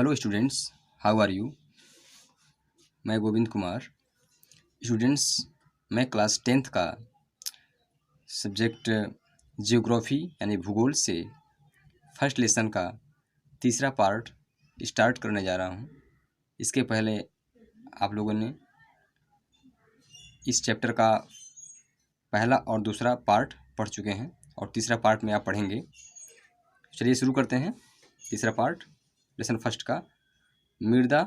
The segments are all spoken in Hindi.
Hello students, how are you. मैं गोविंद कुमार। स्टूडेंट्स, मैं क्लास 10th का सब्जेक्ट जियोग्राफी यानी भूगोल से फर्स्ट लेसन का तीसरा पार्ट स्टार्ट करने जा रहा हूँ। इसके पहले आप लोगों ने इस चैप्टर का पहला और दूसरा पार्ट पढ़ चुके हैं और तीसरा पार्ट में आप पढ़ेंगे। चलिए शुरू करते हैं। तीसरा पार्ट लेसन फर्स्ट का मृदा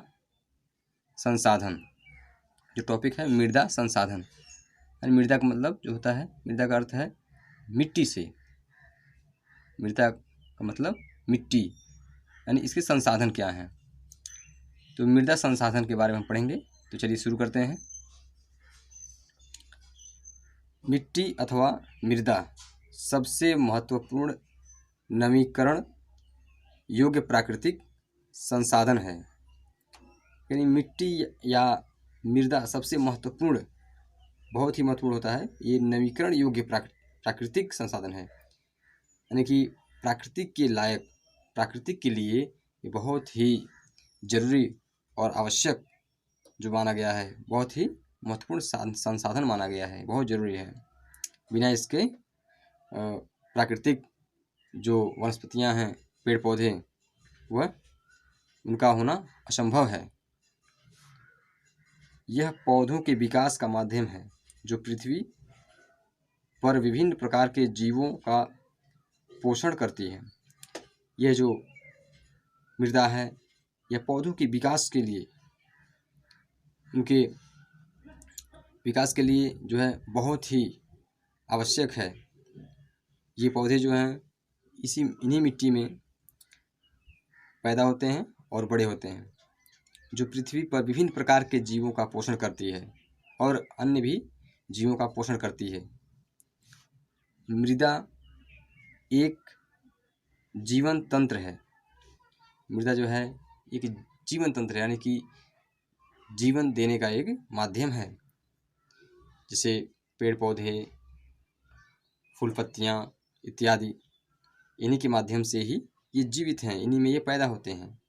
संसाधन। जो टॉपिक है मृदा संसाधन, यानी मृदा का मतलब जो होता है, मृदा का अर्थ है मिट्टी से। मृदा का मतलब मिट्टी, यानी इसके संसाधन क्या हैं। तो मृदा संसाधन के बारे में हम पढ़ेंगे। तो चलिए शुरू करते हैं। मिट्टी अथवा मृदा सबसे महत्वपूर्ण नवीकरण योग्य प्राकृतिक संसाधन है। यानी मिट्टी या मृदा सबसे महत्वपूर्ण, बहुत ही महत्वपूर्ण होता है। ये नवीकरण योग्य प्राकृतिक संसाधन है, यानी कि प्राकृतिक के लायक, प्राकृतिक के लिए ये बहुत ही जरूरी और आवश्यक जो माना गया है, बहुत ही महत्वपूर्ण संसाधन माना गया है, बहुत जरूरी है। बिना इसके प्राकृतिक जो वनस्पतियां हैं, पेड़ पौधे, वह उनका होना असंभव है। यह पौधों के विकास का माध्यम है जो पृथ्वी पर विभिन्न प्रकार के जीवों का पोषण करती है। यह जो मृदा है, यह पौधों के विकास के लिए, उनके विकास के लिए जो है बहुत ही आवश्यक है। ये पौधे जो हैं इन्हीं मिट्टी में पैदा होते हैं और बड़े होते हैं, जो पृथ्वी पर विभिन्न प्रकार के जीवों का पोषण करती है और अन्य भी जीवों का पोषण करती है। मृदा एक जीवन तंत्र है। मृदा जो है एक जीवन तंत्र है, यानी कि जीवन देने का एक माध्यम है। जैसे पेड़ पौधे, फूल पत्तियाँ इत्यादि, इन्हीं के माध्यम से ही ये जीवित हैं, इन्हीं में ये पैदा होते हैं।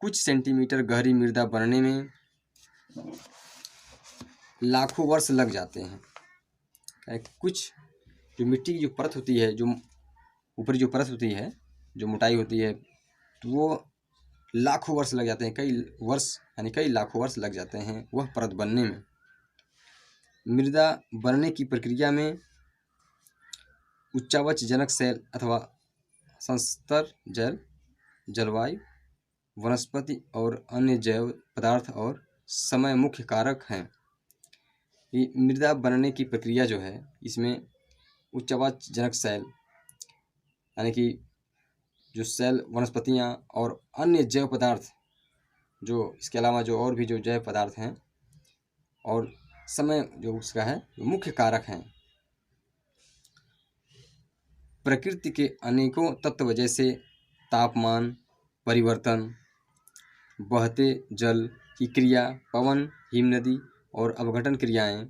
कुछ सेंटीमीटर गहरी मृदा बनने में लाखों वर्ष लग जाते हैं। कुछ जो मिट्टी की जो परत होती है, जो ऊपरी जो परत होती है, जो मोटाई होती है, तो वो लाखों वर्ष लग जाते हैं। कई वर्ष यानी कई लाखों वर्ष लग जाते हैं वह परत बनने में। मृदा बनने की प्रक्रिया में उच्चावच जनक सेल अथवा संस्तर जल, जलवायु, वनस्पति और अन्य जैव पदार्थ और समय मुख्य कारक हैं। ये मृदा बनने की प्रक्रिया जो है, इसमें उच्चावच जनक सेल, यानी कि जो सेल, वनस्पतियाँ और अन्य जैव पदार्थ, जो इसके अलावा जो और भी जो जैव पदार्थ हैं, और समय जो उसका है, जो मुख्य कारक हैं। प्रकृति के अनेकों तत्व जैसे तापमान परिवर्तन, बहते जल की क्रिया, पवन, हिमनदी और अपघटन क्रियाएं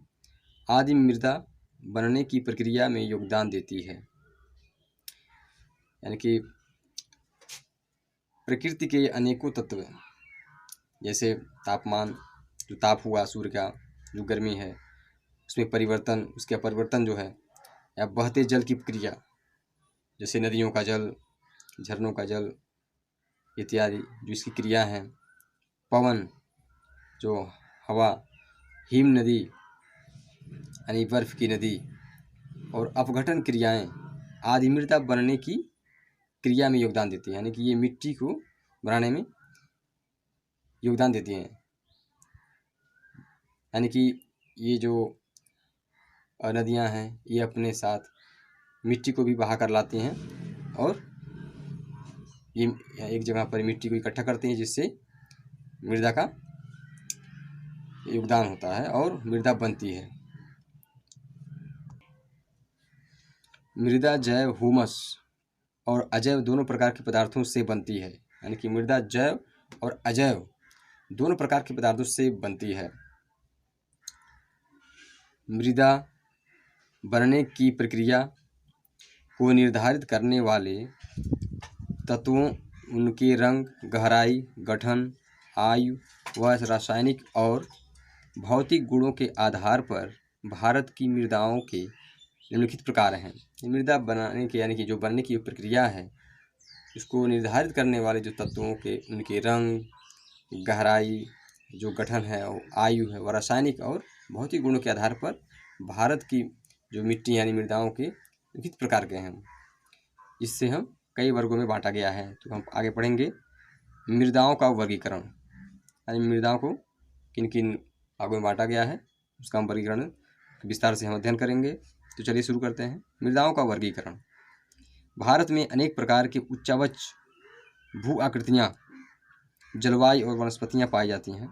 आदि मृदा बनने की प्रक्रिया में योगदान देती है। यानी कि प्रकृति के अनेकों तत्व, जैसे तापमान, जो ताप हुआ सूर्य का, जो गर्मी है, उसमें परिवर्तन, उसका परिवर्तन जो है, या बहते जल की क्रिया, जैसे नदियों का जल, झरनों का जल इत्यादि, जो इसकी क्रिया है। पवन, जो हवा, हिम नदी यानी बर्फ की नदी, और अपघटन क्रियाएं आदि मृदा बनने की क्रिया में योगदान देती है। यानी कि ये मिट्टी को बनाने में योगदान देती हैं। यानी कि ये जो नदियां हैं, ये अपने साथ मिट्टी को भी बहा कर लाती हैं और ये एक जगह पर मिट्टी को इकट्ठा करती हैं, जिससे मृदा का योगदान होता है और मृदा बनती है। मृदा जैव, ह्यूमस और अजैव दोनों प्रकार के पदार्थों से बनती है। यानी कि मृदा जैव और अजैव दोनों प्रकार के पदार्थों से बनती है। मृदा बनने की प्रक्रिया को निर्धारित करने वाले तत्वों उनके रंग, गहराई, गठन, आयु व रासायनिक और भौतिक गुणों के आधार पर भारत की मृदाओं के निम्नलिखित प्रकार हैं। मृदा बनाने के यानी कि जो बनने की प्रक्रिया है उसको निर्धारित करने वाले जो तत्वों के उनके रंग, गहराई, जो गठन है और आयु है व रासायनिक और भौतिक गुणों के आधार पर भारत की जो मिट्टी यानी मृदाओं के विविध प्रकार के हैं। इससे हम कई वर्गों में बांटा गया है। तो हम आगे पढ़ेंगे मृदाओं का वर्गीकरण, यानी मृदाओं को किन किन भागों में बांटा गया है उसका हम वर्गीकरण विस्तार से हम अध्ययन करेंगे। तो चलिए शुरू करते हैं। मृदाओं का वर्गीकरण। भारत में अनेक प्रकार के उच्चावच भू आकृतियाँ, जलवायु और वनस्पतियाँ पाई जाती हैं।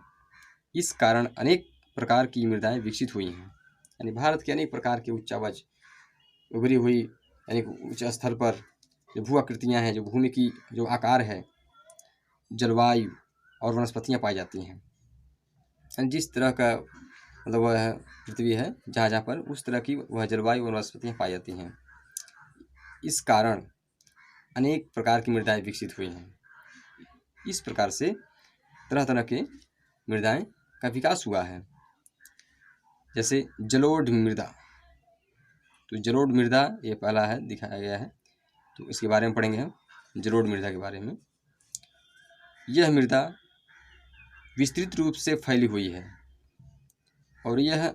इस कारण अनेक प्रकार की मृदाएं विकसित हुई हैं। यानी भारत के अनेक प्रकार के उच्चावच उभरी हुई यानी उच्च स्तर पर जो भू आकृतियाँ हैं, जो भूमि की जो आकार है, जलवायु और वनस्पतियाँ पाई जाती हैं। जिस तरह का मतलब वह पृथ्वी है जहाँ जहाँ पर उस तरह की वह जलवायु और वनस्पतियाँ पाई जाती हैं। इस कारण अनेक प्रकार की मृदाएं विकसित हुई हैं। इस प्रकार से तरह तरह के मृदाएं का विकास हुआ है। जैसे जलोढ़ मृदा, तो जलोढ़ मृदा ये पहला है दिखाया गया है, तो इसके बारे में पढ़ेंगे हम जलोढ़ मृदा के बारे में। यह मृदा विस्तृत रूप से फैली हुई है और यह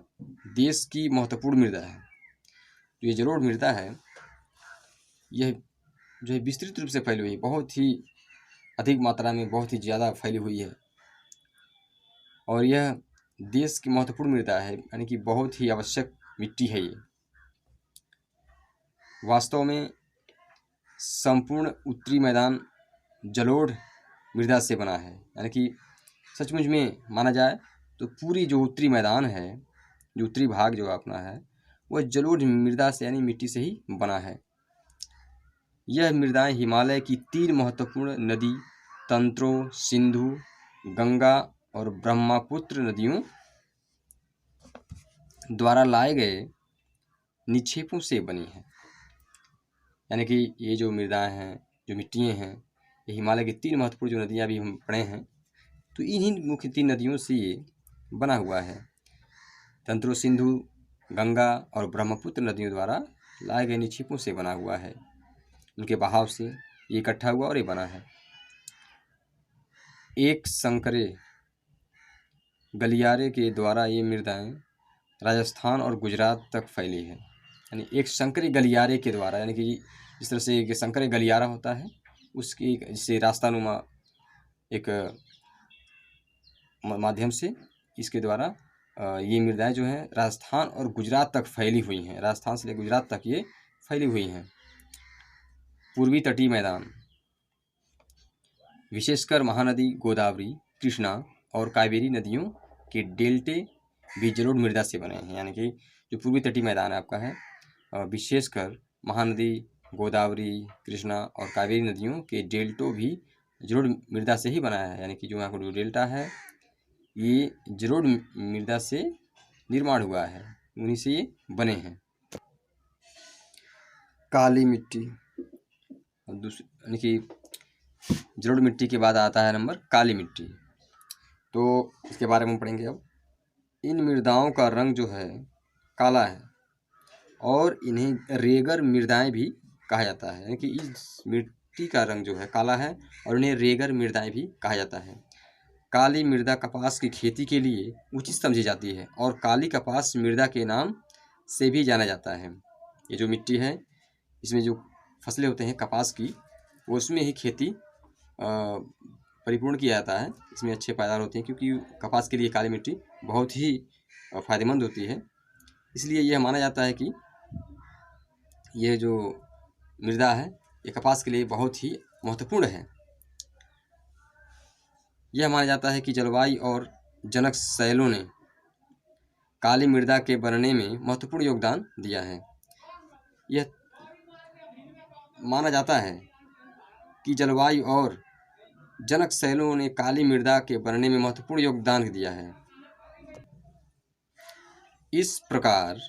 देश की महत्वपूर्ण मृदा है। तो ये जलोढ़ मृदा है, यह जो है विस्तृत रूप से फैली हुई है, बहुत ही अधिक मात्रा में, बहुत ही ज़्यादा फैली हुई है और यह देश की महत्वपूर्ण मृदा है, यानी कि बहुत ही आवश्यक मिट्टी है ये। वास्तव में संपूर्ण उत्तरी मैदान जलोढ़ मृदा से बना है, यानी कि सचमुच में माना जाए तो पूरी जो उत्तरी मैदान है, जो उत्तरी भाग जो अपना है, वह जलोढ़ मृदा से यानी मिट्टी से ही बना है। यह मृदाएं हिमालय की 3 महत्वपूर्ण नदी तंत्रों, सिंधु, गंगा और ब्रह्मपुत्र नदियों द्वारा लाए गए निक्षेपों से बनी है। यानी कि ये जो मृदाएं हैं, जो मिट्टियाँ हैं, ये हिमालय की 3 महत्वपूर्ण जो नदियाँ भी हम पढ़े हैं, तो इन्हीं मुख्य 3 नदियों से ये बना हुआ है। तंत्रों, सिंधु, गंगा और ब्रह्मपुत्र नदियों द्वारा लाए गए निक्षेपों से बना हुआ है। उनके बहाव से ये इकट्ठा हुआ और ये बना है। एक संकरे गलियारे के द्वारा ये मृदाएं राजस्थान और गुजरात तक फैली है। यानी एक संकरे गलियारे के द्वारा, यानी कि जिस तरह से एक संकरे गलियारा होता है उसकी जैसे रास्तानुमा एक माध्यम से इसके द्वारा ये मृदाएं जो हैं राजस्थान और गुजरात तक फैली हुई हैं। राजस्थान से लेकर गुजरात तक ये फैली हुई हैं। पूर्वी तटीय मैदान, विशेषकर महानदी गोदावरी, कृष्णा और कावेरी नदियों के डेल्टे भी जलोढ़ मृदा से बने हैं। यानी कि जो पूर्वी तटीय मैदान आपका है, विशेषकर महानदी गोदावरी, कृष्णा और कावेरी नदियों के डेल्टो भी जलोढ़ मृदा से ही बना है। यानी कि जो यहाँ का जो डेल्टा है ये जलोढ़ मृदा से निर्माण हुआ है, उन्हीं से ये बने हैं। काली मिट्टी, यानी कि जलोढ़ मिट्टी के बाद आता है नंबर काली मिट्टी। तो इसके बारे में पढ़ेंगे अब। इन मृदाओं का रंग जो है काला है और इन्हें रेगर मृदाएं भी कहा जाता है। यानी कि इस मिट्टी का रंग जो है काला है और इन्हें रेगर मृदाएं भी कहा जाता है। काली मृदा कपास की खेती के लिए उचित समझी जाती है और काली कपास मृदा के नाम से भी जाना जाता है। ये जो मिट्टी है इसमें जो फसलें होते हैं कपास की, वो उसमें ही खेती परिपूर्ण किया जाता है। इसमें अच्छे पैदावार होते हैं क्योंकि कपास के लिए काली मिट्टी बहुत ही फ़ायदेमंद होती है। इसलिए यह माना जाता है कि यह जो मृदा है ये कपास के लिए बहुत ही महत्वपूर्ण है। यह माना जाता है कि जलवायु और जनक शैलों ने काली मृदा के बनने में महत्वपूर्ण योगदान दिया है। यह माना जाता है कि जलवायु और जनक शैलों ने काली मृदा के बनने में महत्वपूर्ण योगदान दिया है। इस प्रकार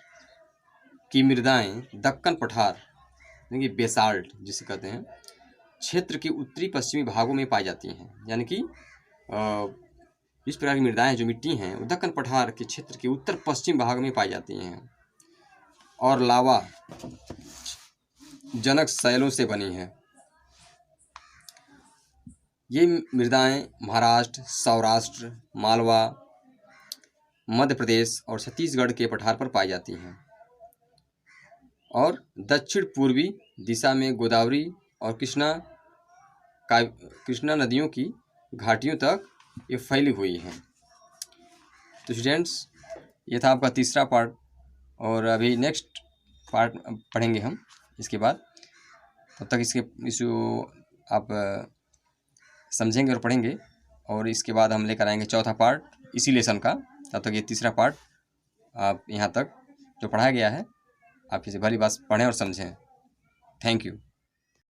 की मृदाएं दक्कन पठार यानी कि बेसाल्ट जिसे कहते हैं, क्षेत्र के उत्तरी पश्चिमी भागों में पाई जाती हैं। यानी कि इस प्रकार की मृदाएं जो मिट्टी हैं वो दक्कन पठार के क्षेत्र के उत्तर पश्चिम भाग में पाई जाती हैं और लावा जनक शैलों से बनी है। ये मृदाएं महाराष्ट्र, सौराष्ट्र, मालवा, मध्य प्रदेश और छत्तीसगढ़ के पठार पर पाई जाती हैं और दक्षिण पूर्वी दिशा में गोदावरी और कृष्णा नदियों की घाटियों तक ये फैली हुई हैं। तो स्टूडेंट्स, ये था आपका तीसरा पार्ट और अभी नेक्स्ट पार्ट पढ़ेंगे हम इसके बाद। तब तक इसको आप समझेंगे और पढ़ेंगे और इसके बाद हम लेकर आएंगे चौथा पार्ट इसी लेसन का। तब तक ये तीसरा पार्ट आप यहाँ तक जो पढ़ाया गया है आप इसे भली बात पढ़ें और समझें। Thank you.